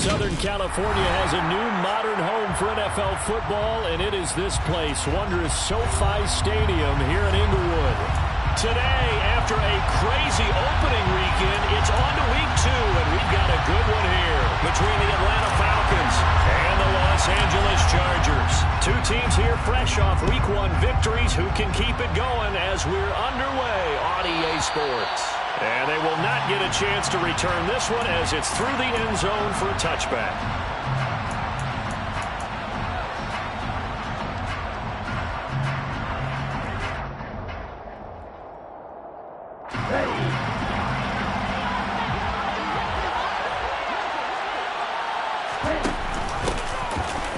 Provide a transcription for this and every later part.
Southern California has a new modern home for NFL football, and it is this place, wondrous SoFi Stadium here in Inglewood. Today, after a crazy opening weekend, it's on to week 2, and we've got a good one here between the Atlanta Falcons and the Los Angeles Chargers. Two teams here fresh off week 1 victories who can keep it going as we're underway on EA Sports. And they will not get a chance to return this one as it's through the end zone for a touchback.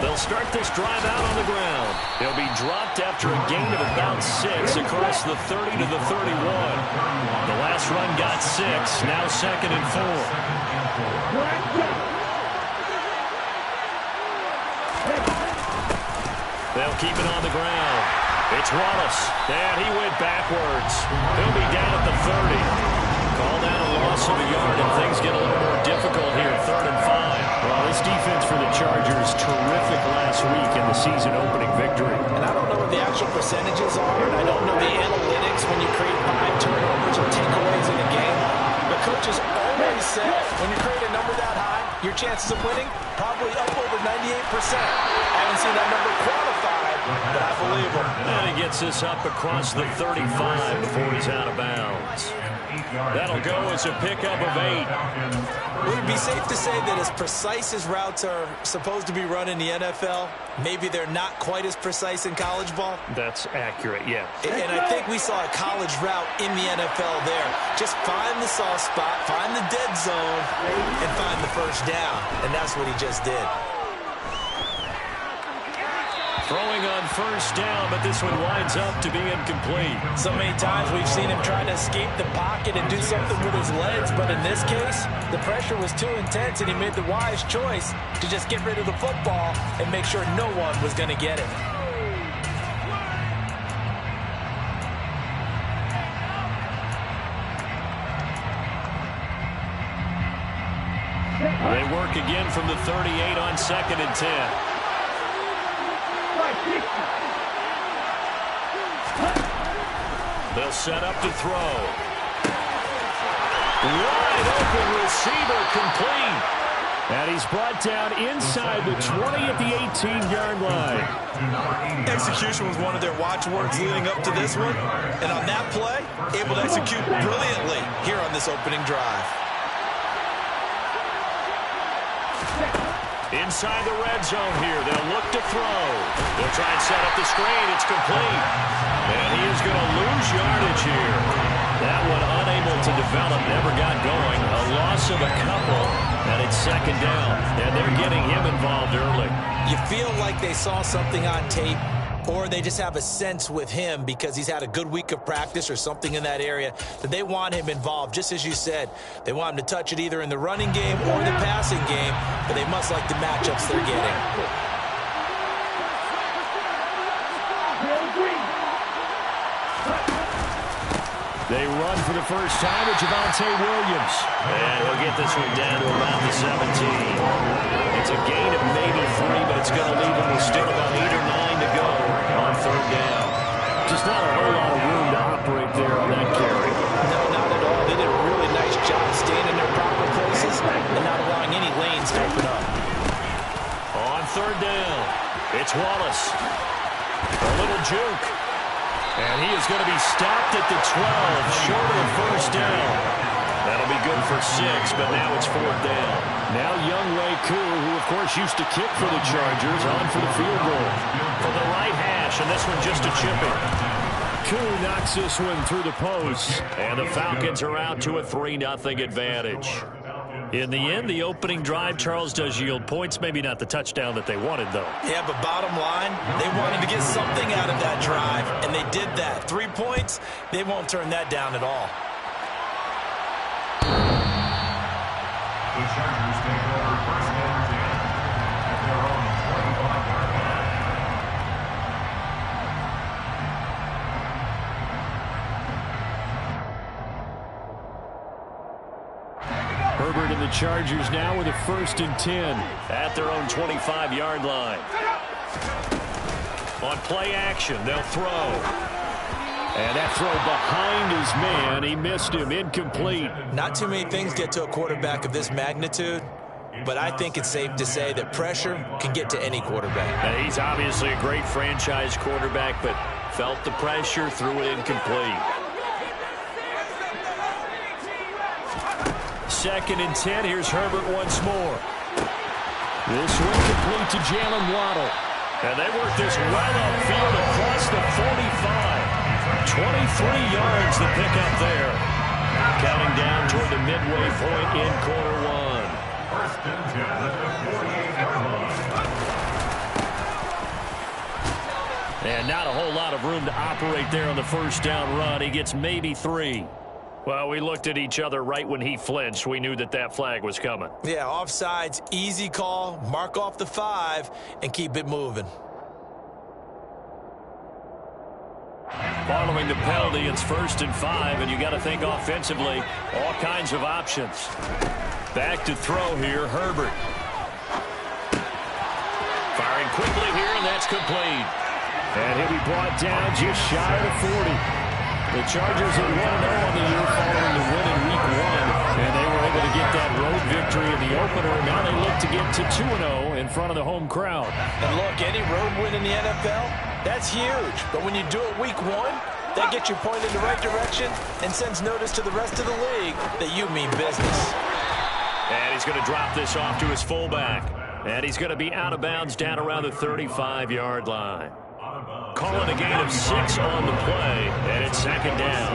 They'll start this drive out on the ground. They'll be dropped after a gain of about 6 across the 30 to the 31. The last run got 6, now 2nd and 4. They'll keep it on the ground. It's Wallace, and he went backwards. He'll be down at the 30. Call that a loss of a yard, and things get a little more difficult here, 3rd and 5. Well, this defense for the Chargers, terrific last week in the season-opening victory. And I don't know what the actual percentages are, and I don't know the analytics when you create 5 turnovers or takeaways in a game. But coaches always said when you create a number that high, your chances of winning probably up over 98%. I haven't seen that number quantified, but I believe him. And he gets this up across the 35 before he's out of bounds. That'll go as a pickup of 8. Would it be safe to say that as precise as routes are supposed to be run in the NFL, maybe they're not quite as precise in college ball? That's accurate, yeah. And I think we saw a college route in the NFL there. Just find the soft spot, find the dead zone, and find the first down. And that's what he just did. Throwing on first down, but this one winds up to be incomplete. So many times we've seen him trying to escape the pocket and do something with his legs, but in this case, the pressure was too intense, and he made the wise choice to just get rid of the football and make sure no one was going to get it. They work again from the 38 on 2nd and 10. They'll set up to throw. Wide open receiver complete. And he's brought down inside the 20 at the 18-yard line. Execution was one of their watchwords leading up to this one. And on that play, able to execute brilliantly here on this opening drive. Inside the red zone here, they'll look to throw. They'll try and set up the screen. It's complete. And he is going to lose yardage here. That one unable to develop, never got going. A loss of a couple, and it's 2nd down. And they're getting him involved early. You feel like they saw something on tape, or they just have a sense with him because he's had a good week of practice or something in that area that they want him involved. Just as you said, they want him to touch it either in the running game or the passing game, but they must like the matchups they're getting. They run for the first time with Javonte Williams. And he'll get this one down to about the 17. It's a gain of maybe 3, but it's going to leave him with still about 8 or 9 to go on 3rd down. Just not a whole lot of room to operate there on that carry. No, not at all. They did a really nice job staying in their proper places and not allowing any lanes to open up. On 3rd down, it's Wallace. A little juke. And he is going to be stopped at the 12, short of the first down. That'll be good for 6, but now it's 4th down. Now Younghoe Koo, who of course used to kick for the Chargers, on for the field goal. From the right hash, and this one just a chip-in. Koo knocks this one through the post. And the Falcons are out to a 3-0 advantage. In the end, the opening drive, Charles, does yield points. Maybe not the touchdown that they wanted, though. Yeah, but bottom line, they wanted to get something out of that drive, and they did that. 3 points, they won't turn that down at all. The Chargers take over first and 10 at their own 25-yard line. Herbert in And the Chargers now with a 1st and 10 at their own 25-yard line. On play action, they'll throw. And that throw behind his man. He missed him. Incomplete. Not too many things get to a quarterback of this magnitude, but I think it's safe to say that pressure can get to any quarterback. And he's obviously a great franchise quarterback, but felt the pressure, threw it incomplete. 2nd and 10. Here's Herbert once more. This one complete to Jalen Waddle. And they work this well upfield across the 45. 23 yards the pickup there. Counting down toward the midway point in quarter one. 1st and 10 at the 48-yard line. And not a whole lot of room to operate there on the 1st down run. He gets maybe 3. Well, we looked at each other right when he flinched. We knew that that flag was coming. Yeah, offsides, easy call, mark off the 5, and keep it moving. Following the penalty, it's 1st and 5, and you got to think offensively, all kinds of options. Back to throw here, Herbert. Firing quickly here, and that's complete. And he'll be brought down just shy of the 40. The Chargers are 1-0 on the year following the win in Week 1, and they were able to get that road victory in the opener. Now they look to get to 2-0 in front of the home crowd. And look, any road win in the NFL, that's huge. But when you do it Week 1, that gets you pointed in the right direction and sends notice to the rest of the league that you mean business. And he's going to drop this off to his fullback. And he's going to be out of bounds down around the 35-yard line. Calling a gain of 6 on the play, and it's 2nd down.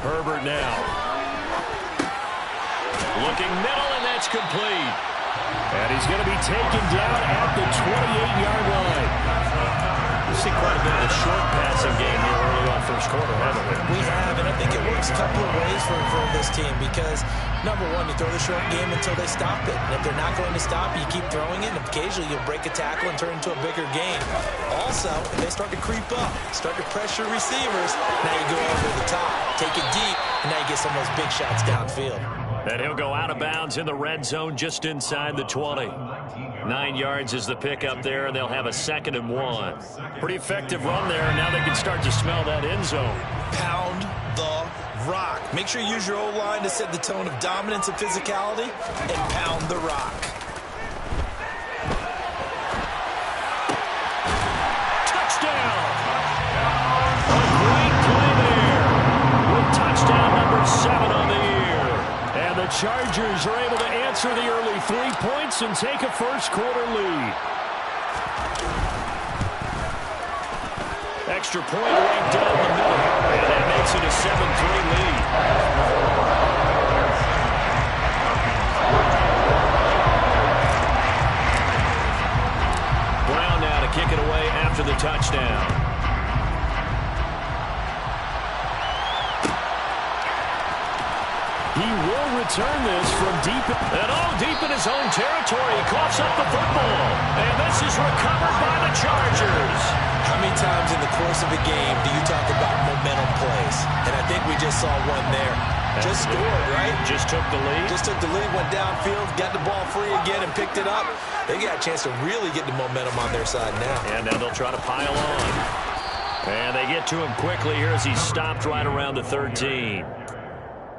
Herbert now. Looking middle, and that's complete. And he's going to be taken down at the 28-yard line. We've seen quite a bit of a short passing game here early on 1st quarter, haven't we? We have, and I think it works a couple of ways for this team because, number one, you throw the short game until they stop it. And if they're not going to stop, you keep throwing it, and occasionally you'll break a tackle and turn it into a bigger gain. Also, if they start to creep up, start to pressure receivers, now you go over the top, take it deep, and now you get some of those big shots downfield. And he'll go out of bounds in the red zone just inside the 20. 9 yards is the pickup there, and they'll have a 2nd and 1. Pretty effective run there, and now they can start to smell that end zone. Pound the rock. Make sure you use your O-line to set the tone of dominance and physicality, and pound the rock. Touchdown! A great play there with touchdown number 7 on the year. And the Chargers are able to answer the early 3 points and take a 1st quarter lead. Extra point right down the middle. And that makes it a 7-3 lead. Brown now to kick it away after the touchdown. He will return this from deep in his own territory. He coughs up the football. And this is recovered by the Chargers. How many times in the course of a game do you talk about momentum plays? And I think we just saw one there. Just scored, right? Just took the lead. Just took the lead, went downfield, got the ball free again, and picked it up. They got a chance to really get the momentum on their side now. And now they'll try to pile on. And they get to him quickly here as he's stopped right around the 13.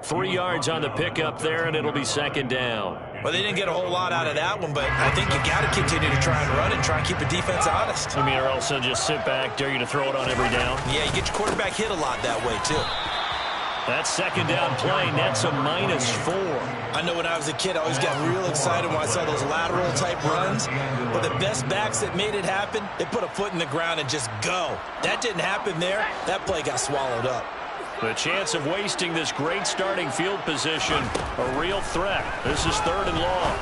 3 yards on the pickup there, and it'll be 2nd down. Well, they didn't get a whole lot out of that one, but I think you got to continue to try and run and try and keep the defense honest. I mean, or else they'll just sit back, dare you to throw it on every down. Yeah, you get your quarterback hit a lot that way, too. That 2nd down play, nets a -4. I know when I was a kid, I always got real excited when I saw those lateral-type runs. But the best backs that made it happen, they put a foot in the ground and just go. That didn't happen there. That play got swallowed up. The chance of wasting this great starting field position, a real threat. This is 3rd and long.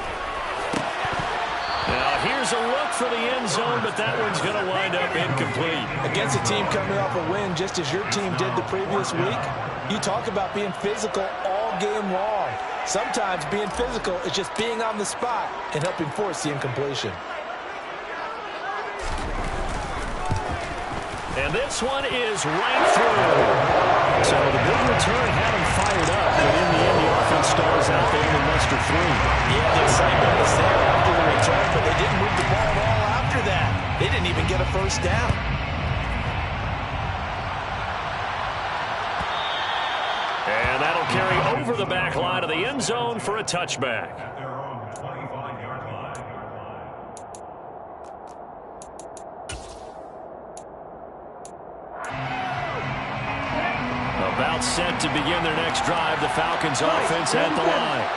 Now, here's a look for the end zone, but that one's going to wind up incomplete. Against a team coming off a win, just as your team did the previous week, you talk about being physical all game long. Sometimes being physical is just being on the spot and helping force the incompletion. And this one is right through. So the big return had him fired up, but in the end, the offense stalls out there in muster 3. Yeah, the excitement was there after the return, but they didn't move the ball at all after that. They didn't even get a first down. And that'll carry over the back line of the end zone for a touchback. At their own 25-yard line. About set to begin their next drive, the Falcons offense at the line.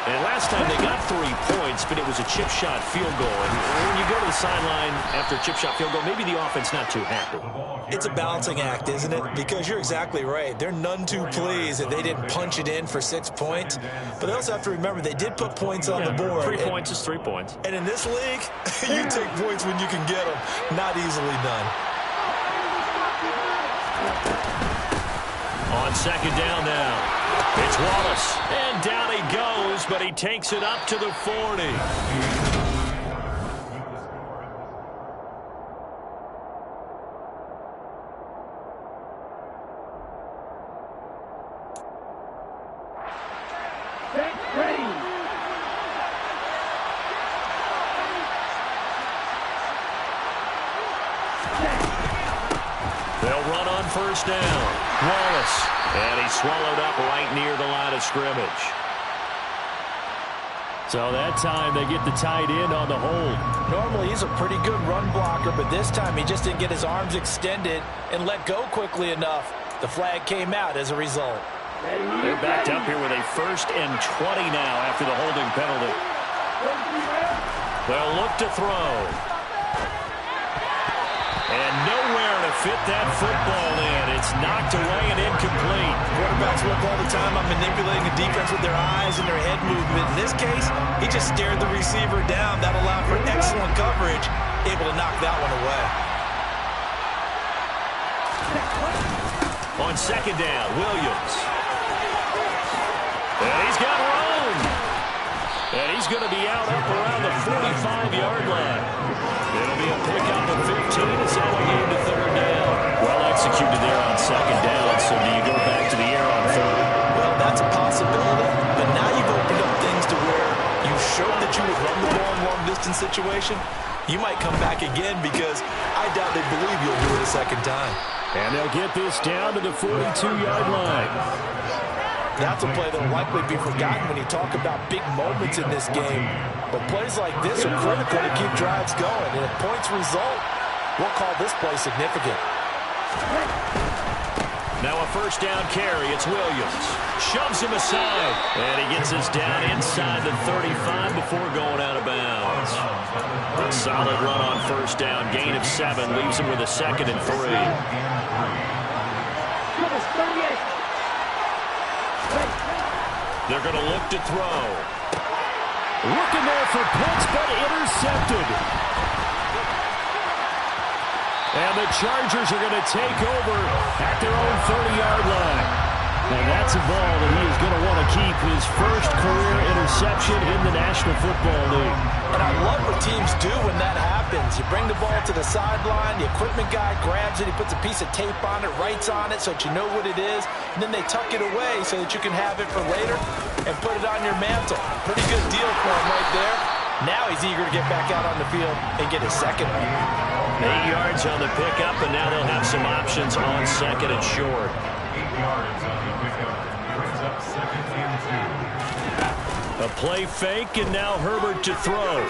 And last time they got 3 points, but it was a chip shot field goal. And when you go to the sideline after a chip shot field goal, maybe the offense not too happy. It's a balancing act, isn't it? Because you're exactly right. They're none too pleased that they didn't punch it in for 6 points. But they also have to remember they did put points on the board. 3 points is 3 points. And in this league, you take points when you can get them. Not easily done. On second down now. It's Wallace. And down he goes, but he takes it up to the 40. They'll run on first down. Wallace. And he's swallowed up right near the line of scrimmage. So that time they get the tight end on the hold. Normally he's a pretty good run blocker, but this time he just didn't get his arms extended and let go quickly enough. The flag came out as a result. They're backed up here with a 1st and 20 now after the holding penalty. They'll look to throw. And nowhere to fit that football in. It's knocked away and incomplete. Quarterbacks work all the time on manipulating the defense with their eyes and their head movement. In this case, he just stared the receiver down. That allowed for excellent coverage, able to knock that one away. On second down, Williams. And he's got room. And he's going to be out up around the 45-yard line. It'll be a pickup of 15 as that'll lead to third down. Well executed there on second down, so do you go back to the air on third? Well, that's a possibility, but now you've opened up things to where you showed that you would run the ball in long-distance situation. You might come back again because I doubt they believe you'll do it a second time. And they'll get this down to the 42-yard line. That's a play that will likely be forgotten when you talk about big moments in this game. But plays like this are critical to keep drives going. And if points result, we'll call this play significant. Now a first down carry. It's Williams. Shoves him aside. And he gets us down inside the 35 before going out of bounds. A solid run on first down. Gain of 7 leaves him with a 2nd and 3. They're going to look to throw. Looking there for Pitts, but intercepted. And the Chargers are going to take over at their own 30-yard line. And that's a ball that he is going to want to keep, his first career interception in the National Football League. And I love what teams do when that happens. You bring the ball to the sideline, the equipment guy grabs it, he puts a piece of tape on it, writes on it so that you know what it is, and then they tuck it away so that you can have it for later and put it on your mantle. Pretty good deal for him right there. Now he's eager to get back out on the field and get his second one. 8 yards on the pickup, and now they'll have some options on second and short. 8 yards on the pickup. Brings up 2nd and 2. A play fake, and now Herbert to throw.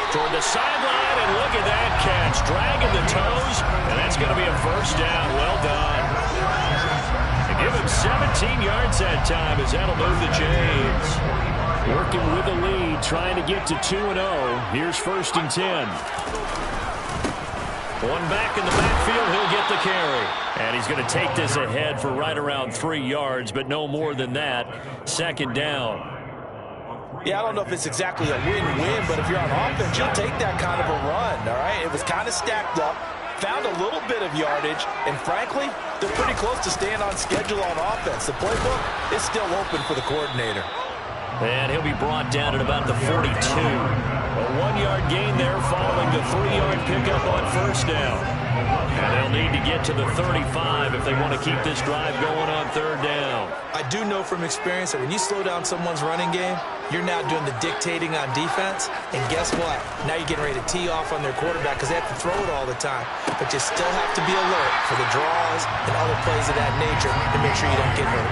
Toward the sideline, and look at that catch. Dragging the toes, and that's going to be a first down. Well done. They give him 17 yards that time as that'll move the chains. Working with the lead, trying to get to 2-0. Here's 1st and 10. One back in the backfield, he'll get the carry. And he's going to take this ahead for right around 3 yards, but no more than that. 2nd down. Yeah, I don't know if it's exactly a win-win, but if you're on offense, you'll take that kind of a run, all right? It was kind of stacked up, found a little bit of yardage, and frankly, they're pretty close to staying on schedule on offense. The playbook is still open for the coordinator. And he'll be brought down at about the 42. A 1-yard gain there following the 3-yard pickup on first down. And they'll need to get to the 35 if they want to keep this drive going on third down. I do know from experience that when you slow down someone's running game, you're now doing the dictating on defense. And guess what? Now you're getting ready to tee off on their quarterback because they have to throw it all the time. But you still have to be alert for the draws and other plays of that nature to make sure you don't get hurt.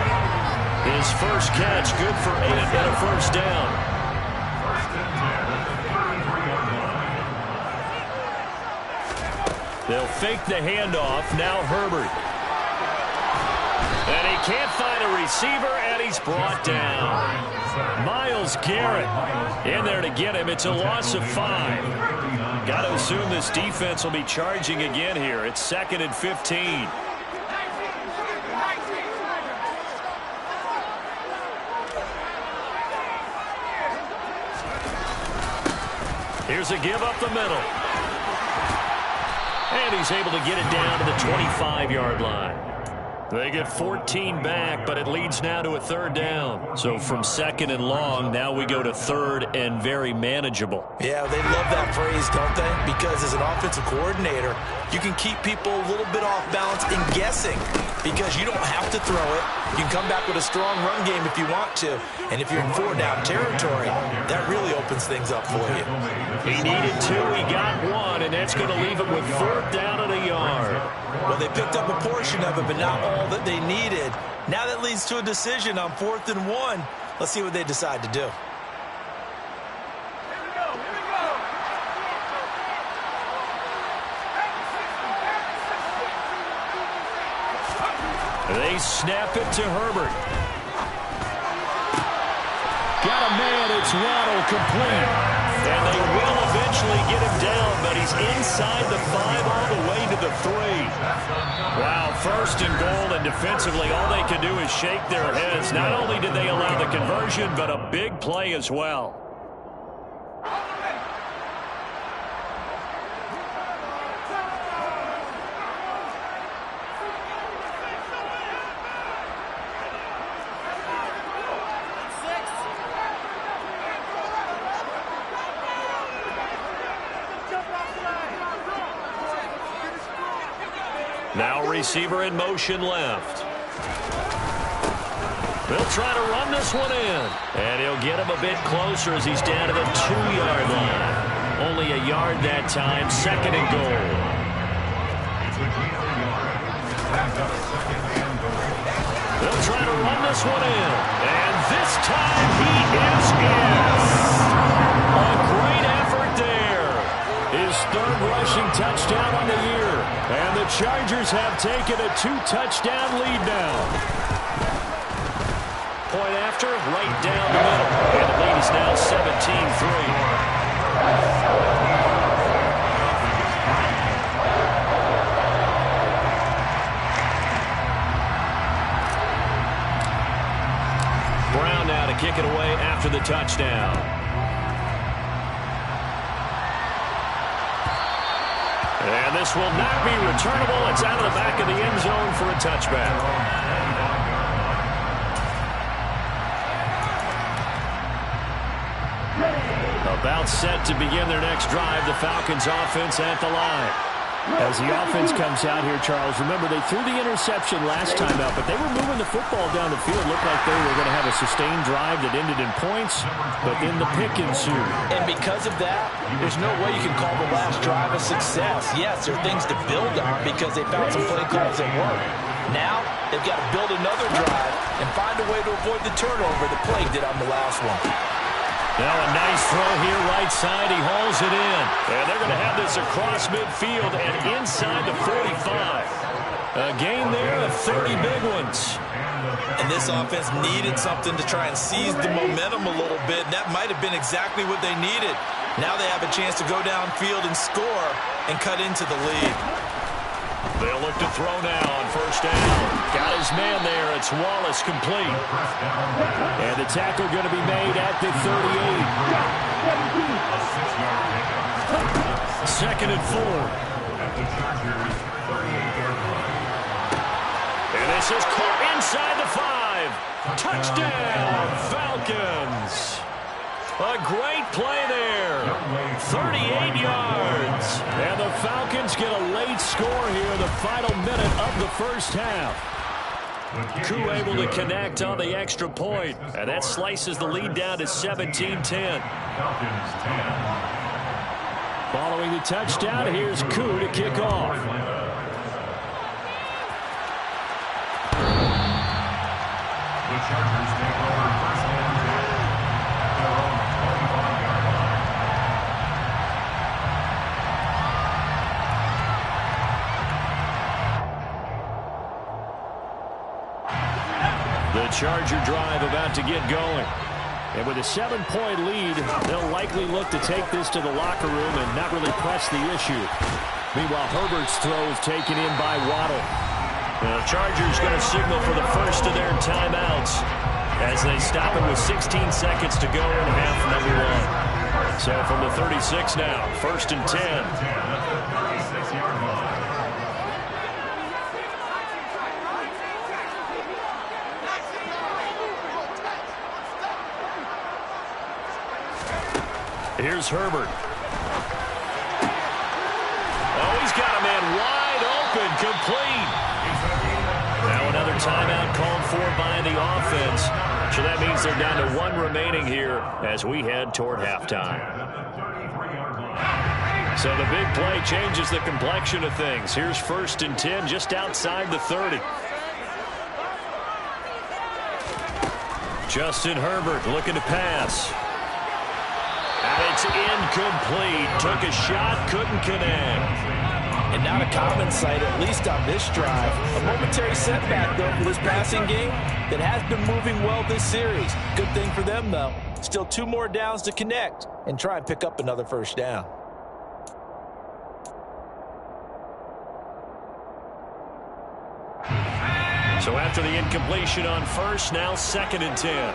His first catch, good for 8 and a first down. They'll fake the handoff. Now Herbert. And he can't find a receiver, and he's brought down. Myles Garrett in there to get him. It's a loss of 5. Got to assume this defense will be charging again here. It's 2nd and 15. Here's a give up the middle. And he's able to get it down to the 25-yard line. They get 14 back, but it leads now to a third down. So from 2nd and long, now we go to 3rd and very manageable. Yeah, they love that phrase, don't they? Because as an offensive coordinator, you can keep people a little bit off balance and guessing because you don't have to throw it. You can come back with a strong run game if you want to. And if you're in 4-down territory, that really opens things up for you. He needed 2, he got 1, and that's going to leave him with 4th down and a yard. Well, they picked up a portion of it, but not all that they needed. Now that leads to a decision on 4th and 1. Let's see what they decide to do. They snap it to Herbert. Got a man, it's Waddle, complete. And they will eventually get him down, but he's inside the 5 all the way to the 3. Wow, 1st and goal, and defensively all they can do is shake their heads. Not only did they allow the conversion, but a big play as well. Now receiver in motion left. They'll try to run this one in. And he'll get him a bit closer as he's down to the 2-yard line. Only a yard that time, 2nd and goal. They'll try to run this one in. And this time he is in. A great effort there. His 3rd rushing touchdown on the year. And the Chargers have taken a 2-touchdown lead now. Point after, right down the middle. And the lead is now 17-3. Brown now to kick it away after the touchdown. And this will not be returnable. It's out of the back of the end zone for a touchback. About set to begin their next drive. The Falcons offense at the line. As the offense comes out here, Charles, remember they threw the interception last time out, but they were moving the football down the field. Looked like they were going to have a sustained drive that ended in points, but then the pick ensued. And because of that, there's no way you can call the last drive a success. Yes, there are things to build on because they found some play calls that work. Now, they've got to build another drive and find a way to avoid the turnover the play did on the last one. Now a nice throw here right side. He hauls it in. And they're going to have this across midfield and inside the 45. A gain there of 30 big ones. And this offense needed something to try and seize the momentum a little bit. And that might have been exactly what they needed. Now they have a chance to go downfield and score and cut into the lead. They'll look to throw now on first down. Got his man there. It's Wallace complete. And the tackle going to be made at the 38. 2nd and 4. And this is caught inside the 5. Touchdown, Falcons. A great play there. 38 yards. And the Falcons get a late score here in the final minute of the first half. Koo able to connect on the extra point, and that slices the lead down to 17-10. Following the touchdown, here's Koo to kick off. The Chargers take over first and 10 at their own 25-yard line. The Charger drive about to get going. And with a 7-point lead, they'll likely look to take this to the locker room and not really press the issue. Meanwhile, Herbert's throw is taken in by Waddle. The Chargers going to signal for the first of their timeouts as they stop it with 16 seconds to go in half number one. So from the 36 now, first and 10. At the 36-yard line. Here's Herbert. Oh, he's got a man wide open, complete. Now another timeout called for by the offense. So that means they're down to one remaining here as we head toward halftime. So the big play changes the complexion of things. Here's first and 10 just outside the 30. Justin Herbert looking to pass. And it's incomplete. Took a shot, couldn't connect. And not a common sight, at least on this drive. A momentary setback, though, for this passing game that has been moving well this series. Good thing for them, though. Still 2 more downs to connect and try and pick up another first down. So after the incompletion on first, now second and 10.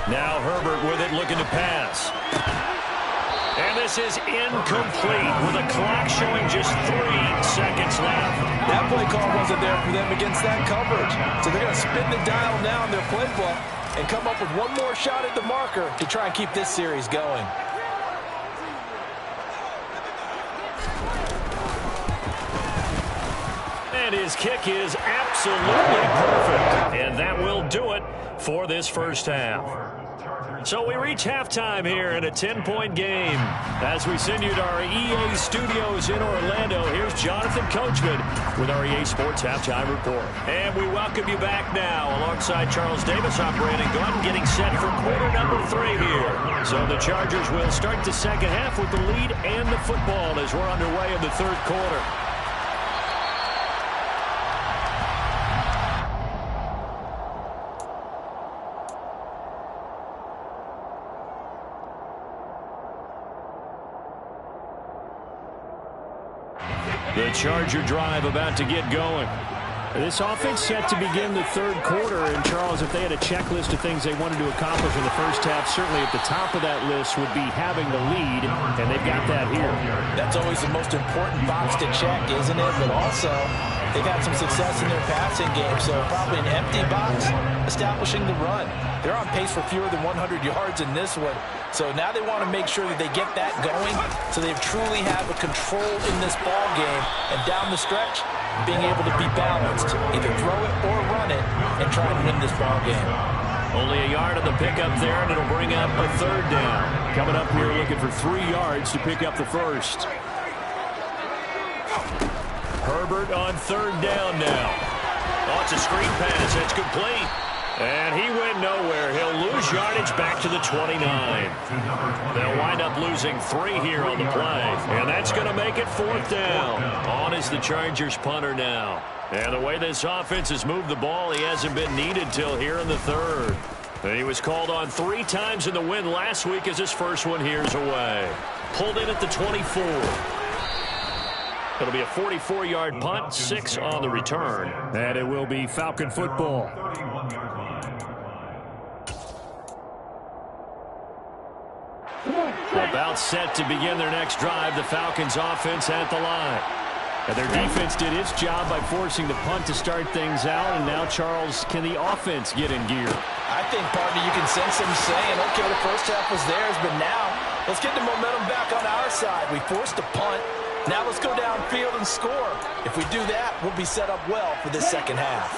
Now Herbert with it, looking to pass. And this is incomplete with a clock showing just 3 seconds left. That play call wasn't there for them against that coverage. So they're going to spin the dial now in their playbook and come up with one more shot at the marker to try and keep this series going. And his kick is absolutely perfect. And that will do it for this first half. So we reach halftime here in a 10-point game. As we send you to our EA studios in Orlando, here's Jonathan Coachman with our EA Sports Halftime Report. And we welcome you back now alongside Charles Davis, operating gun, getting set for quarter number 3 here. So the Chargers will start the second half with the lead and the football as we're underway in the third quarter. The Charger drive about to get going. This offense set to begin the third quarter. And, Charles, if they had a checklist of things they wanted to accomplish in the first half, certainly at the top of that list would be having the lead, and they've got that here. That's always the most important box to check, isn't it? But also, they've had some success in their passing game, so probably an empty box establishing the run. They're on pace for fewer than 100 yards in this one. So now they want to make sure that they get that going so they truly have a control in this ball game. And down the stretch, being able to be balanced, either throw it or run it, and try and win this ball game. Only a yard on the pickup there, and it'll bring up a third down. Coming up here looking for 3 yards to pick up the first. Herbert on third down now. Oh, it's a screen pass. It's complete. And he went nowhere. He'll lose yardage back to the 29. They'll wind up losing 3 here on the play. And that's going to make it 4th down. On is the Chargers punter now. And the way this offense has moved the ball, he hasn't been needed till here in the third. And he was called on 3 times in the win last week as his first one here's away. Pulled in at the 24. It'll be a 44-yard punt, 6 on the return. And it will be Falcon football. About set to begin their next drive, the Falcons offense at the line. And their defense did its job by forcing the punt to start things out. And now, Charles, can the offense get in gear? I think, partner, you can sense them saying, okay, the first half was theirs, but now let's get the momentum back on our side. We forced a punt. Now let's go downfield and score. If we do that, we'll be set up well for this second half.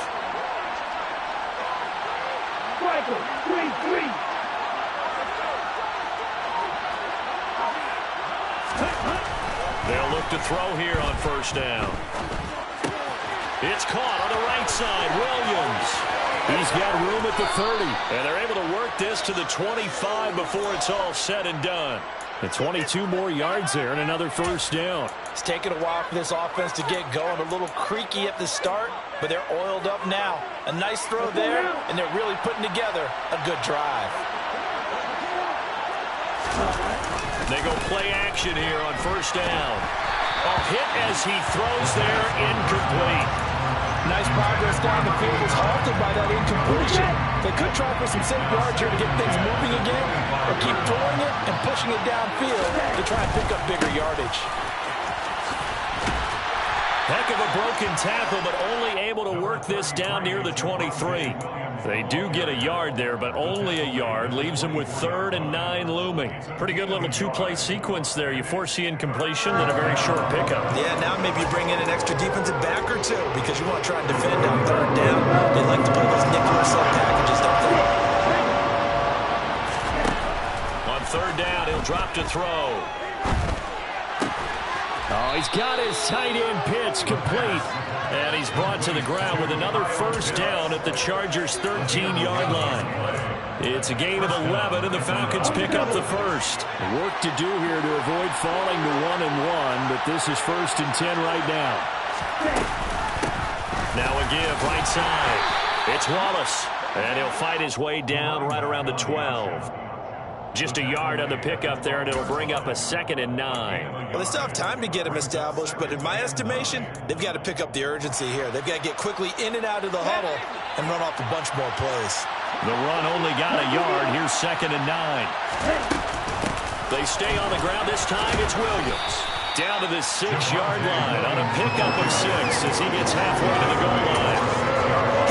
They'll look to throw here on first down. It's caught on the right side. Williams. He's got room at the 30. And they're able to work this to the 25 before it's all said and done. And 22 more yards there and another first down. It's taken a while for this offense to get going. A little creaky at the start, but they're oiled up now. A nice throw there, and they're really putting together a good drive. They go play action here on first down. A hit as he throws there, incomplete. Nice progress down the field was halted by that incompletion. They could try for some safe yards here to get things moving again, or keep throwing it and pushing it downfield to try and pick up bigger yardage. Heck of a broken tackle, but only able to work this down near the 23. They do get a yard there, but only a yard. Leaves them with 3rd and 9 looming. Pretty good little two-play sequence there. You force the incompletion, then a very short pickup. Yeah, now maybe you bring in an extra defensive back or two because you want to try and defend on 3rd down. They like to play those nickel-or-sub packages, don't they? On 3rd down, he'll drop to throw. Oh, he's got his tight end pitch complete. And he's brought to the ground with another first down at the Chargers' 13-yard line. It's a gain of 11, and the Falcons pick up the first. Work to do here to avoid falling to 1-1, but this is 1st and 10 right now. Now a give right side. It's Wallace, and he'll fight his way down right around the 12. Just a yard on the pickup there, and it'll bring up a 2nd and 9. Well, they still have time to get him established, but in my estimation, they've got to pick up the urgency here. They've got to get quickly in and out of the huddle and run off a bunch more plays. The run only got a yard. Here's 2nd and 9. They stay on the ground. This time it's Williams. Down to the 6-yard line on a pickup of 6 as he gets halfway to the goal line.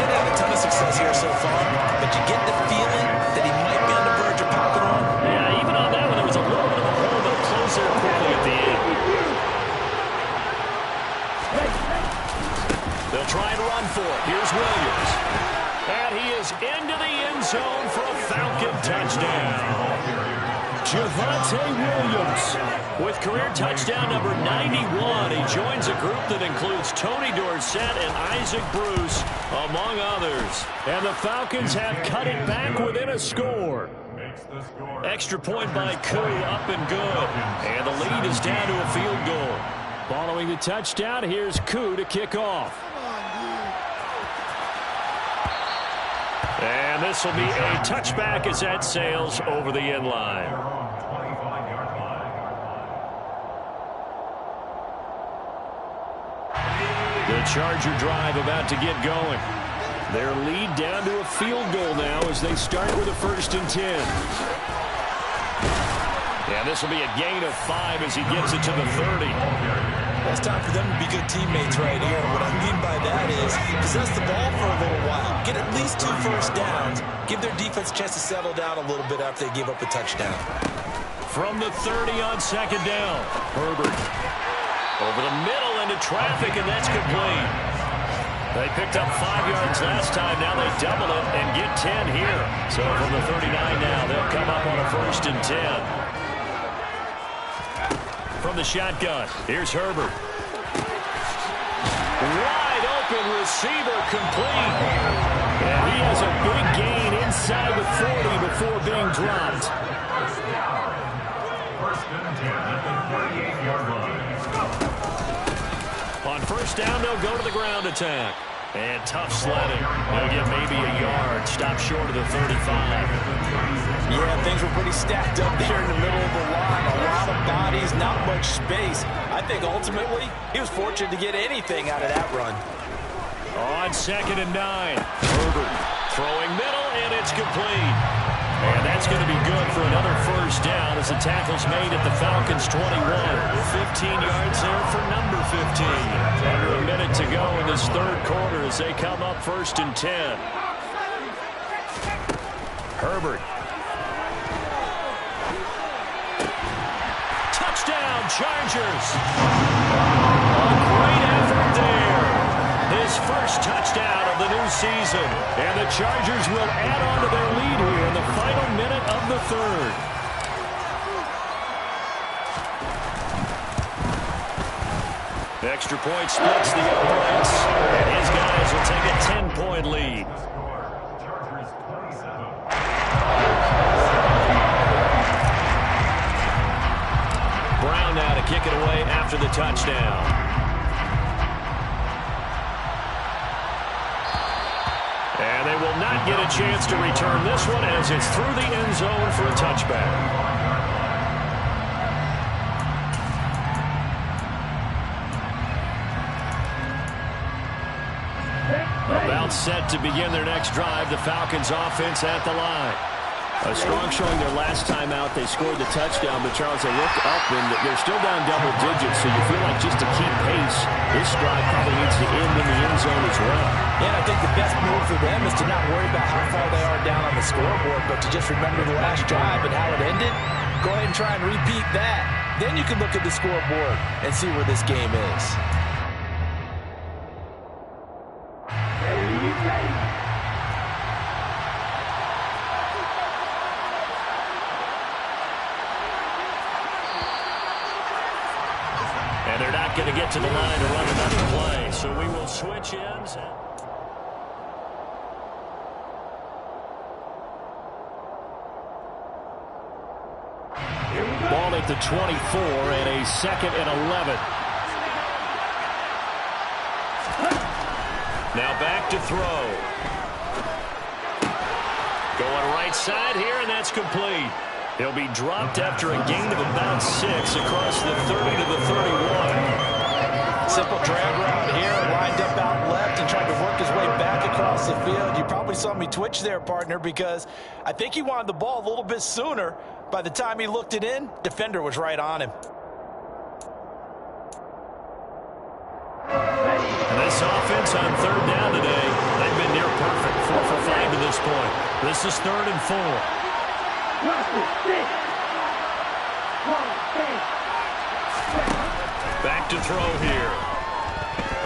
He's had a ton of success here so far, but you get the feeling that he might be on the verge of popping on. Yeah, even on that one, there was a little bit of a hole that closed there quickly at the end. They'll try and run for it. Here's Williams. And he is into the end zone for a Falcon touchdown. Javonte Williams with career touchdown number 91. He joins a group that includes Tony Dorsett and Isaac Bruce, among others. And the Falcons have cut it back within a score. Extra point by Koo, up and good. And the lead is down to a field goal. Following the touchdown, here's Koo to kick off. And this will be a touchback as that sails over the end line. The Charger drive about to get going. Their lead down to a field goal now as they start with a 1st and 10. Yeah, this will be a gain of 5 as he gets it to the 30. Well, it's time for them to be good teammates right here. What I mean by that is possess the ball for a little while. Get at least 2 first downs. Give their defense a chance to settle down a little bit after they give up a touchdown. From the 30 on 2nd down, Herbert. Over the middle into traffic, and that's complete. They picked up 5 yards last time. Now they double it and get 10 here. So from the 39 now, they'll come up on a 1st and 10. From the shotgun, here's Herbert. Wide open receiver complete. And he has a big gain inside the 40 before being dropped. 1st and 10 at the 38-yard line. On 1st down, they'll go to the ground attack. And tough sledding. They'll get maybe a yard. Stop short of the 35. Yeah, things were pretty stacked up there in the middle of the line. A lot of bodies, not much space. I think ultimately he was fortunate to get anything out of that run. On 2nd and 9. Herbert throwing middle, and it's complete. And that's going to be good for another 1st down as the tackle's made at the Falcons' 21. 15 yards there for number 15. Under a minute to go in this third quarter as they come up 1st and 10. Herbert. Touchdown, Chargers. A great effort there. His first touchdown of the new season. And the Chargers will add on to their lead here in the final minute of the third. Extra point splits the uprights. And his guys will take a 10-point lead. Brown now to kick it away after the touchdown. And they will not get a chance to return this one as it's through the end zone for a touchback. About set to begin their next drive, the Falcons offense at the line. A strong showing their last time out. They scored the touchdown, but Charles, they look up and they're still down double digits, so you feel like just to keep pace, this drive probably needs to end in the end zone as well. Yeah, I think the best move for them is to not worry about how far they are down on the scoreboard, but to just remember the last drive and how it ended. Go ahead and try and repeat that. Then you can look at the scoreboard and see where this game is. And they're not going to get to the line to run another play, so we will switch ends. Ball at the 24 and a 2nd and 11. Now back to throw. Going right side here, and that's complete. He'll be dropped after a gain of about 6 across the 30 to the 31. Simple drag route here, lined up out left and tried to work his way back across the field. You probably saw me twitch there, partner, because I think he wanted the ball a little bit sooner. By the time he looked it in, defender was right on him. This offense on 3rd down today, they've been near perfect, 4 for 5 to this point. This is 3rd and 4. Back to throw here.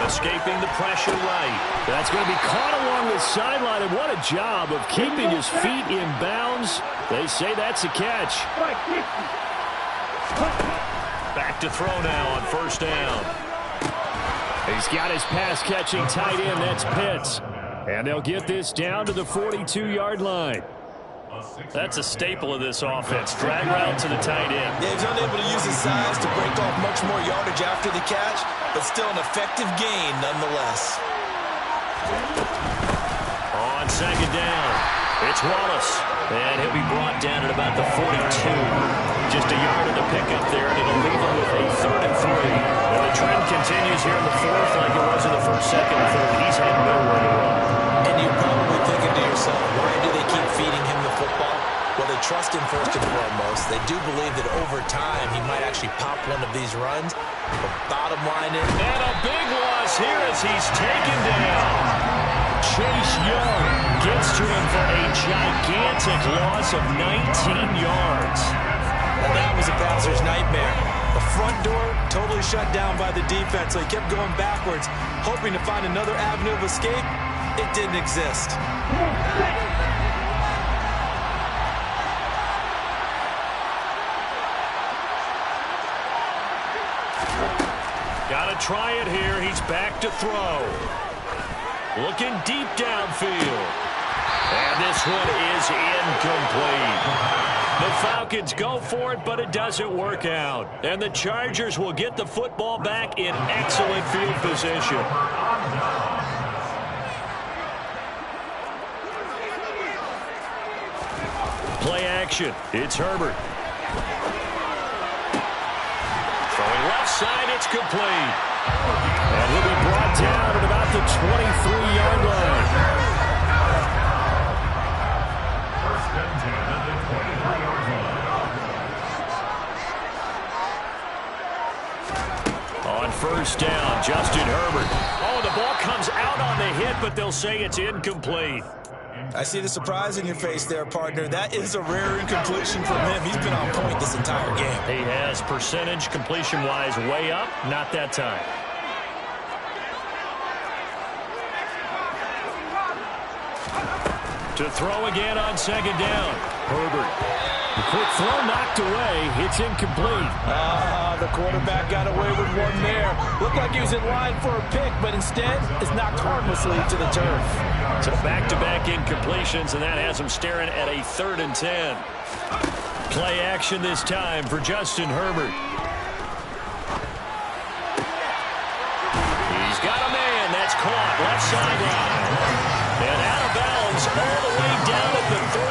Escaping the pressure right. That's going to be caught along the sideline, and what a job of keeping his feet in bounds. They say that's a catch. Back to throw now on 1st down. He's got his pass-catching tight end. That's Pitts. And they'll get this down to the 42-yard line. That's a staple of this offense. Drag route to the tight end. Yeah, he's unable to use his size to break off much more yardage after the catch, but still an effective gain nonetheless. On 2nd down, it's Wallace. And he'll be brought down at about the 42. Just a yard of the pickup there, and it'll leave him with a 3rd and 3. And the trend continues here in the 4th like it was in the 1st, 2nd, and 3rd. He's had nowhere to run. And you're probably thinking to yourself, why do they keep feeding him the football? Well, they trust him first and foremost. They do believe that over time he might actually pop one of these runs. But bottom line is... And a big loss here as he's taken down. Chase Young gets to him for a gigantic loss of 19 yards. And that was a passer's nightmare. The front door totally shut down by the defense, so he kept going backwards, hoping to find another avenue of escape. It didn't exist. Got to try it here. He's back to throw. Looking deep downfield. And this one is incomplete. The Falcons go for it, but it doesn't work out. And the Chargers will get the football back in excellent field position. Play action. It's Herbert. Throwing left side, it's complete. And he'll be brought down at about the 23-yard line. On first down. Justin Herbert. Oh, the ball comes out on the hit, but they'll say it's incomplete. I see the surprise in your face there, partner. That is a rare incompletion from him. He's been on point this entire game. He has percentage completion-wise way up. Not that time. To throw again on second down. Herbert. The quick throw knocked away. It's incomplete. The quarterback got away with one there. Looked like he was in line for a pick, but instead is knocked harmlessly to the turf. So back-to-back incompletions, and that has him staring at a 3rd and 10. Play action this time for Justin Herbert. He's got a man. That's caught. Left sideline. And out of bounds all the way down at the 3.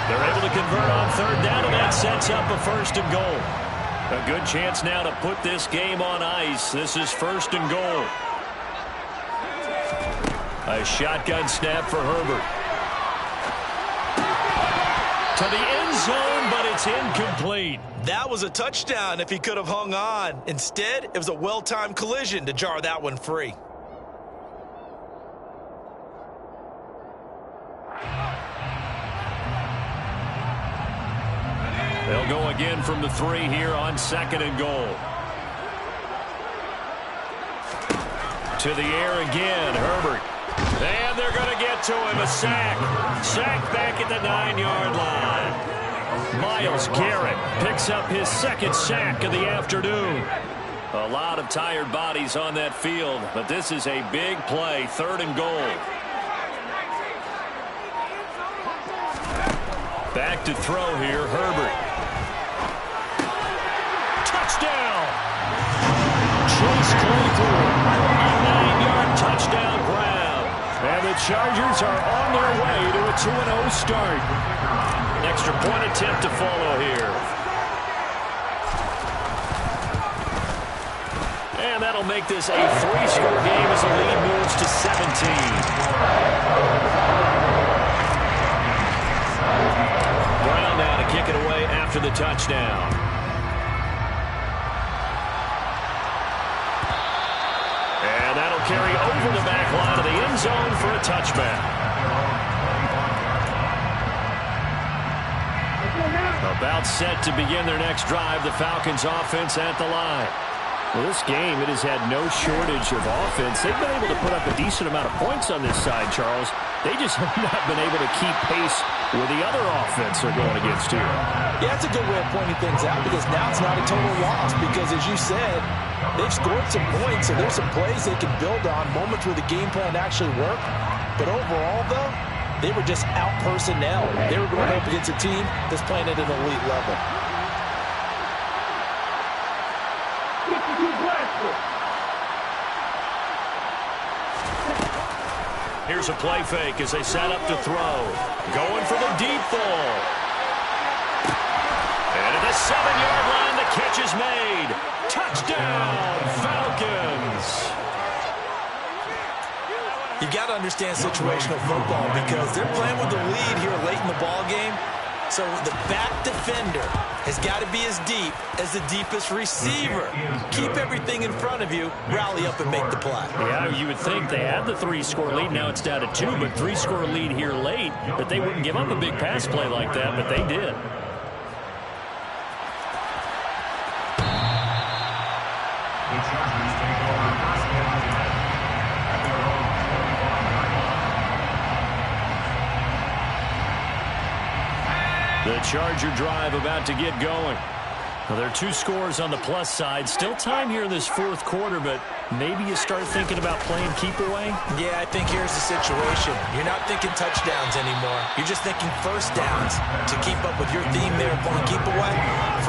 They're able to convert on 3rd down, and that sets up a 1st and goal. A good chance now to put this game on ice. This is 1st and goal. A shotgun snap for Herbert. To the end zone, but it's incomplete. That was a touchdown if he could have hung on. Instead, it was a well-timed collision to jar that one free. They'll go again from the 3 here on 2nd and goal. To the air again, Herbert. And they're going to get to him, a sack. Sack back at the 9-yard line. Myles Garrett picks up his 2nd sack of the afternoon. A lot of tired bodies on that field, but this is a big play, 3rd and goal. Back to throw here, Herbert. Touchdown! Chase Claypool, a 9-yard touchdown grab. And the Chargers are on their way to a 2-0 start. An extra point attempt to follow here. And that'll make this a 3-score game as the lead moves to 17. Brown now to kick it away after the touchdown. And that'll carry over the back line of the end zone for a touchback. About set to begin their next drive, the Falcons offense at the line. Well, this game, it has had no shortage of offense. They've been able to put up a decent amount of points on this side, Charles. They just have not been able to keep pace with the other offense they're going against here. Yeah, that's a good way of pointing things out because now it's not a total loss because, as you said, they've scored some points, so there's some plays they can build on, moments where the game plan actually worked. But overall, though, they were just out-personnel. They were going up against a team that's playing at an elite level. Here's a play fake as they set up to throw. Going for the deep ball. And at the 7-yard line, the catch is made. Touchdown, Falcons. You've got to understand situational football because they're playing with the lead here late in the ball game. So the back defender has got to be as deep as the deepest receiver. Keep everything in front of you, rally up and make the play. Yeah, you would think they had the 3-score lead. Now it's down to 2, but 3-score lead here late. That they wouldn't give up a big pass play like that, but they did. The Chargers take over 1st and 10 at their own 21-yard line. The Charger drive about to get going. Well, there are 2 scores on the plus side. Still time here in this 4th quarter, but maybe you start thinking about playing keep away? Yeah, I think here's the situation. You're not thinking touchdowns anymore. You're just thinking 1st downs to keep up with your theme there of playing keep away.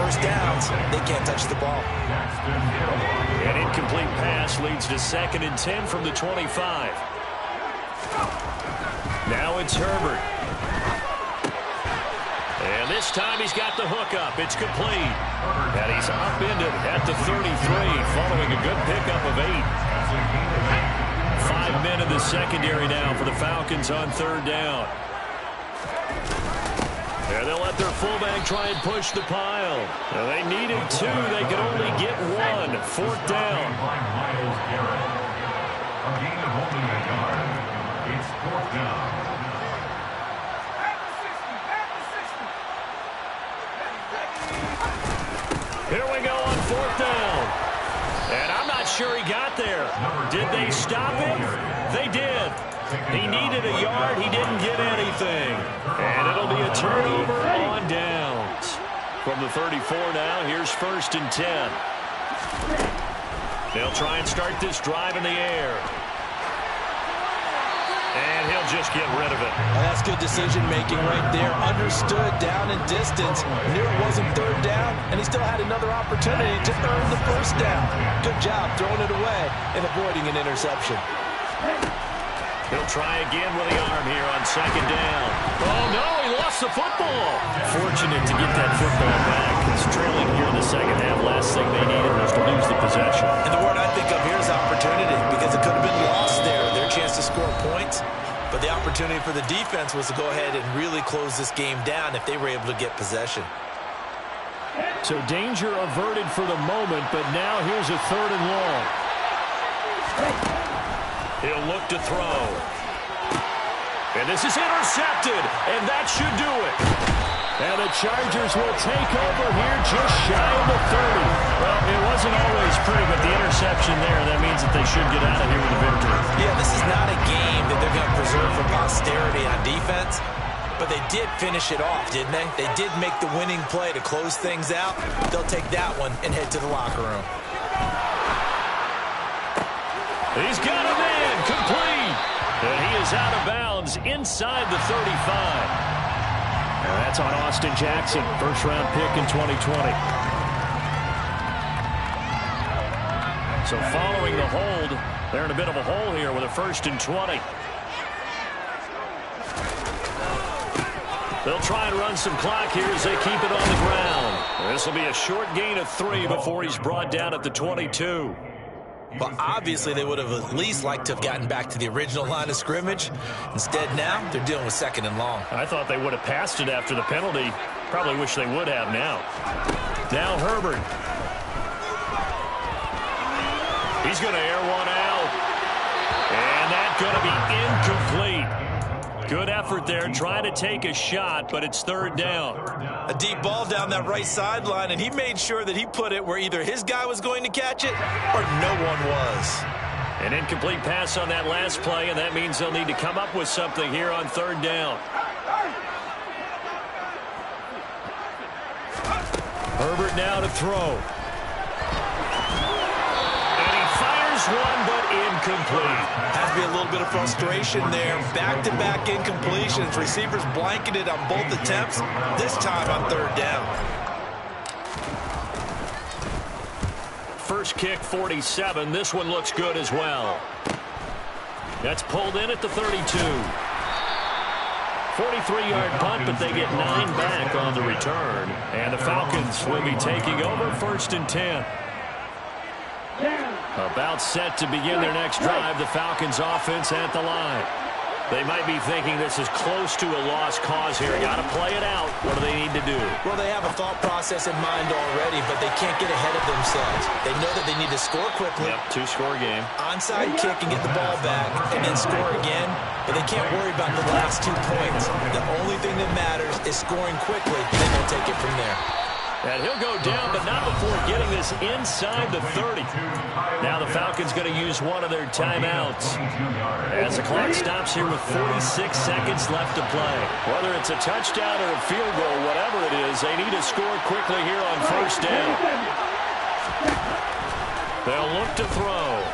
1st downs, they can't touch the ball. An incomplete pass leads to 2nd and 10 from the 25. Now it's Herbert. And this time he's got the hook up. It's complete. And he's upended at the 33 following a good pickup of 8. 5 men in the secondary now for the Falcons on 3rd down. And they'll let their fullback try and push the pile. Now they needed 2. They could only get 1. 4th down. A gain of only a yard. It's 4th down. Here we go on 4th down. And I'm not sure he got there. Did they stop him? They did. He needed a yard. He didn't get anything. And it'll be a turnover on downs. From the 34 now, here's 1st and 10. They'll try and start this drive in the air. And he'll just get rid of it. Well, that's good decision-making right there. Understood down and distance. Knew it wasn't 3rd down, and he still had another opportunity to earn the 1st down. Good job throwing it away and avoiding an interception. He'll try again with the arm here on 2nd down. Oh, no, he lost the football. Fortunate to get that football back. It's trailing here in the 2nd half. Last thing they needed was to lose the possession. And the word I think of here is opportunity, because it could have been lost there. Their chance to score points. But the opportunity for the defense was to go ahead and really close this game down if they were able to get possession. So danger averted for the moment, but now here's a 3rd and long. He'll look to throw. And this is intercepted, and that should do it. And the Chargers will take over here just shy of the 30. Well, it wasn't always pretty, but the interception there, that means that they should get out of here with a victory. Yeah, this is not a game that they're going to preserve for posterity on defense, but they did finish it off, didn't they? They did make the winning play to close things out. They'll take that one and head to the locker room. He's got a man, complete. And he is out of bounds inside the 35. And that's on Austin Jackson, first-round pick in 2020. So following the hold, they're in a bit of a hole here with a 1st and 20. They'll try and run some clock here as they keep it on the ground. This will be a short gain of 3 before he's brought down at the 22. Well, obviously, they would have at least liked to have gotten back to the original line of scrimmage. Instead, now, they're dealing with 2nd and long. I thought they would have passed it after the penalty. Probably wish they would have now. Now Herbert. He's going to air one out. And that's going to be incomplete. Good effort there, trying to take a shot, but it's 3rd down. A deep ball down that right sideline, and he made sure that he put it where either his guy was going to catch it or no one was. An incomplete pass on that last play, and that means they'll need to come up with something here on 3rd down. Herbert now to throw. And he fires one, but incomplete. Has to be a little bit of frustration there. Back-to-back incompletions. Receivers blanketed on both attempts, this time on 3rd down. First kick, 47. This one looks good as well. That's pulled in at the 32. 43-yard punt, but they get 9 back on the return. And the Falcons will be taking over 1st and 10. About set to begin their next drive, the Falcons offense at the line. They might be thinking this is close to a lost cause here. Got to play it out. What do they need to do? Well, they have a thought process in mind already, but they can't get ahead of themselves. They know that they need to score quickly. Yep, 2-score game. Onside kick and get the ball back and then score again, but they can't worry about the last 2 points. The only thing that matters is scoring quickly, then they'll take it from there. And he'll go down, but not before getting this inside the 30. Now the Falcons going to use one of their timeouts. As the clock stops here with 46 seconds left to play. Whether it's a touchdown or a field goal, whatever it is, they need to score quickly here on 1st down. They'll look to throw.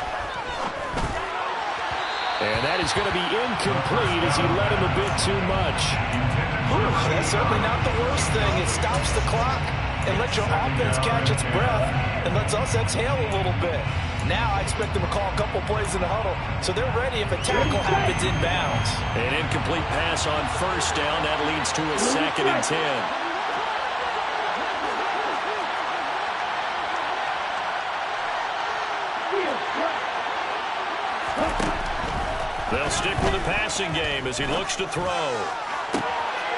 And that is going to be incomplete as he led him a bit too much. That's certainly not the worst thing. It stops the clock and lets your offense catch its breath and lets us exhale a little bit. Now I expect them to call a couple plays in the huddle, so they're ready if a tackle happens inbounds. An incomplete pass on 1st down. That leads to a 2nd and 10. They'll stick with the passing game as he looks to throw.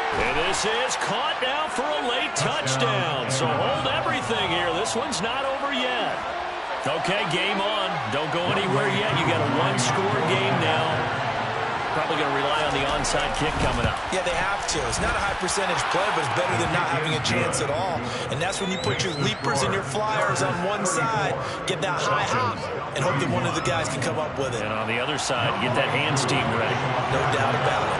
And this is caught now for a late touchdown. So hold everything here. This one's not over yet. Okay, game on. Don't go anywhere yet. You got a one-score game now. Probably going to rely on the onside kick coming up. Yeah, they have to. It's not a high percentage play, but it's better than not having a chance at all. And that's when you put your leapers and your flyers on one side, get that high hop, and hope that one of the guys can come up with it. And on the other side, get that hands team ready. No doubt about it.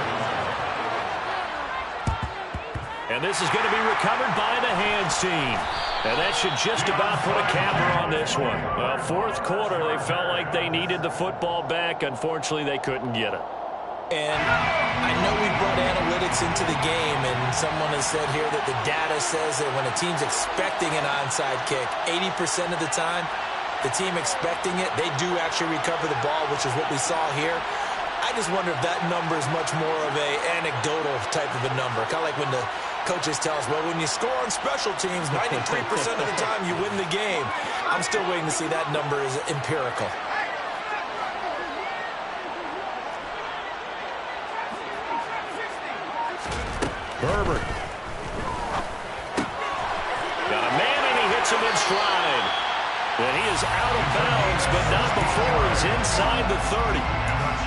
And this is going to be recovered by the hands team. And that should just about put a capper on this one. Well, fourth quarter, they felt like they needed the football back. Unfortunately, they couldn't get it. And I know we brought analytics into the game, and someone has said here that the data says that when a team's expecting an onside kick, 80% of the time, the team expecting it, they do actually recover the ball, which is what we saw here. I just wonder if that number is much more of a anecdotal type of a number. Kind of like when the coaches tell us, well, when you score on special teams, 93% of the time you win the game. I'm still waiting to see that number is empirical. Herbert. Got a man, and he hits him in stride. And he is out of bounds, but not before he's inside the 30.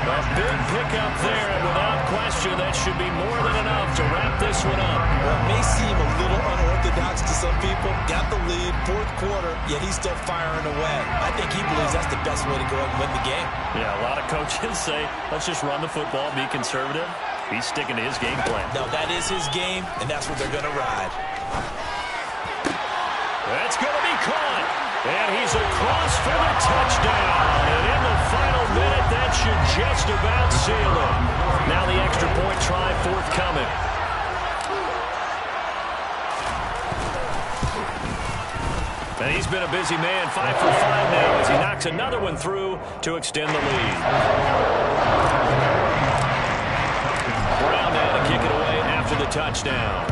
A big pickup there, and without question, that should be more than enough to wrap this one up. Well, it may seem a little unorthodox to some people. Got the lead, fourth quarter, yet he's still firing away. I think he believes that's the best way to go out and win the game. Yeah, a lot of coaches say, let's just run the football, be conservative. He's sticking to his game plan. No, that is his game, and that's what they're going to ride. That's going to be caught. And he's across for the touchdown. And in the final minute, that should just about seal it. Now the extra point try forthcoming. And he's been a busy man, 5 for 5 now as he knocks another one through to extend the lead. Brown now to kick it away after the touchdown.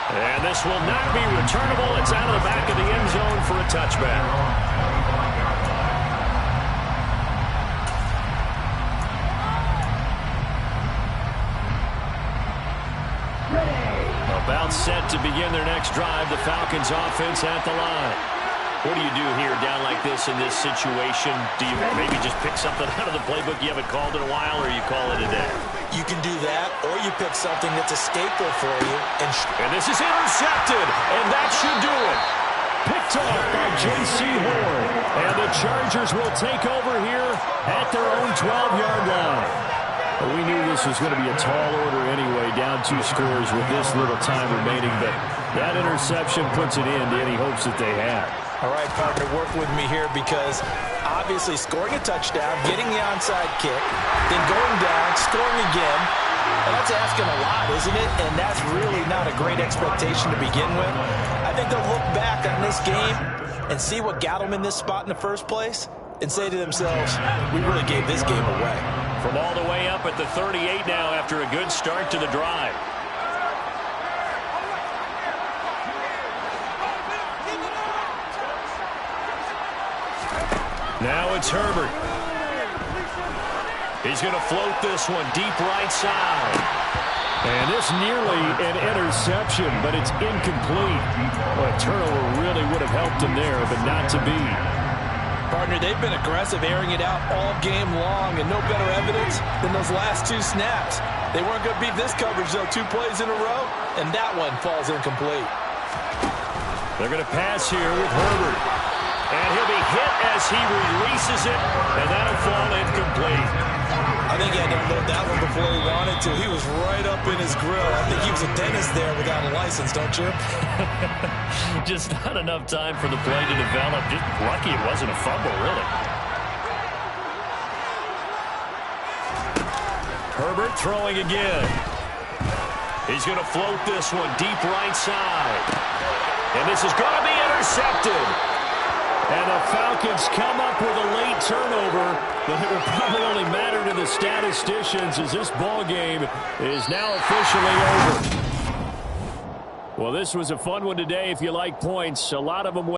And this will not be returnable. It's out of the back of the end zone for a touchback. About set to begin their next drive. The Falcons offense at the line. What do you do here down like this in this situation? Do you maybe just pick something out of the playbook you haven't called in a while, or you call it a day? You can do that, or you pick something that's a staple for you. And this is intercepted, and that should do it. Picked off by J.C. Horn. And the Chargers will take over here at their own 12-yard line. Well, we knew this was going to be a tall order anyway, down 2 scores with this little time remaining, but that interception puts it in to any hopes that they had. All right, partner, work with me here because obviously scoring a touchdown, getting the onside kick, then going down, scoring again, well, that's asking a lot, isn't it? And that's really not a great expectation to begin with. I think they'll look back on this game and see what got them in this spot in the first place and say to themselves, we really gave this game away. From all the way up at the 38 now after a good start to the drive. Now it's Herbert. He's going to float this one deep right side. And this nearly an interception, but it's incomplete. Well, a turnover really would have helped him there, but not to be. Partner, they've been aggressive, airing it out all game long, and no better evidence than those last 2 snaps. They weren't going to beat this coverage, though, 2 plays in a row, and that one falls incomplete. They're going to pass here with Herbert. And he'll be hit as he releases it, and that'll fall incomplete. I think he had to unload that one before he wanted to. He was right up in his grill. I think he was a dentist there without a license, don't you? Just not enough time for the play to develop. Just lucky it wasn't a fumble, really. Herbert throwing again. He's going to float this one deep right side. And this is going to be intercepted. And the Falcons come up with a late turnover, but it will probably only matter to the statisticians as this ball game is now officially over. Well, this was a fun one today if you like points. A lot of them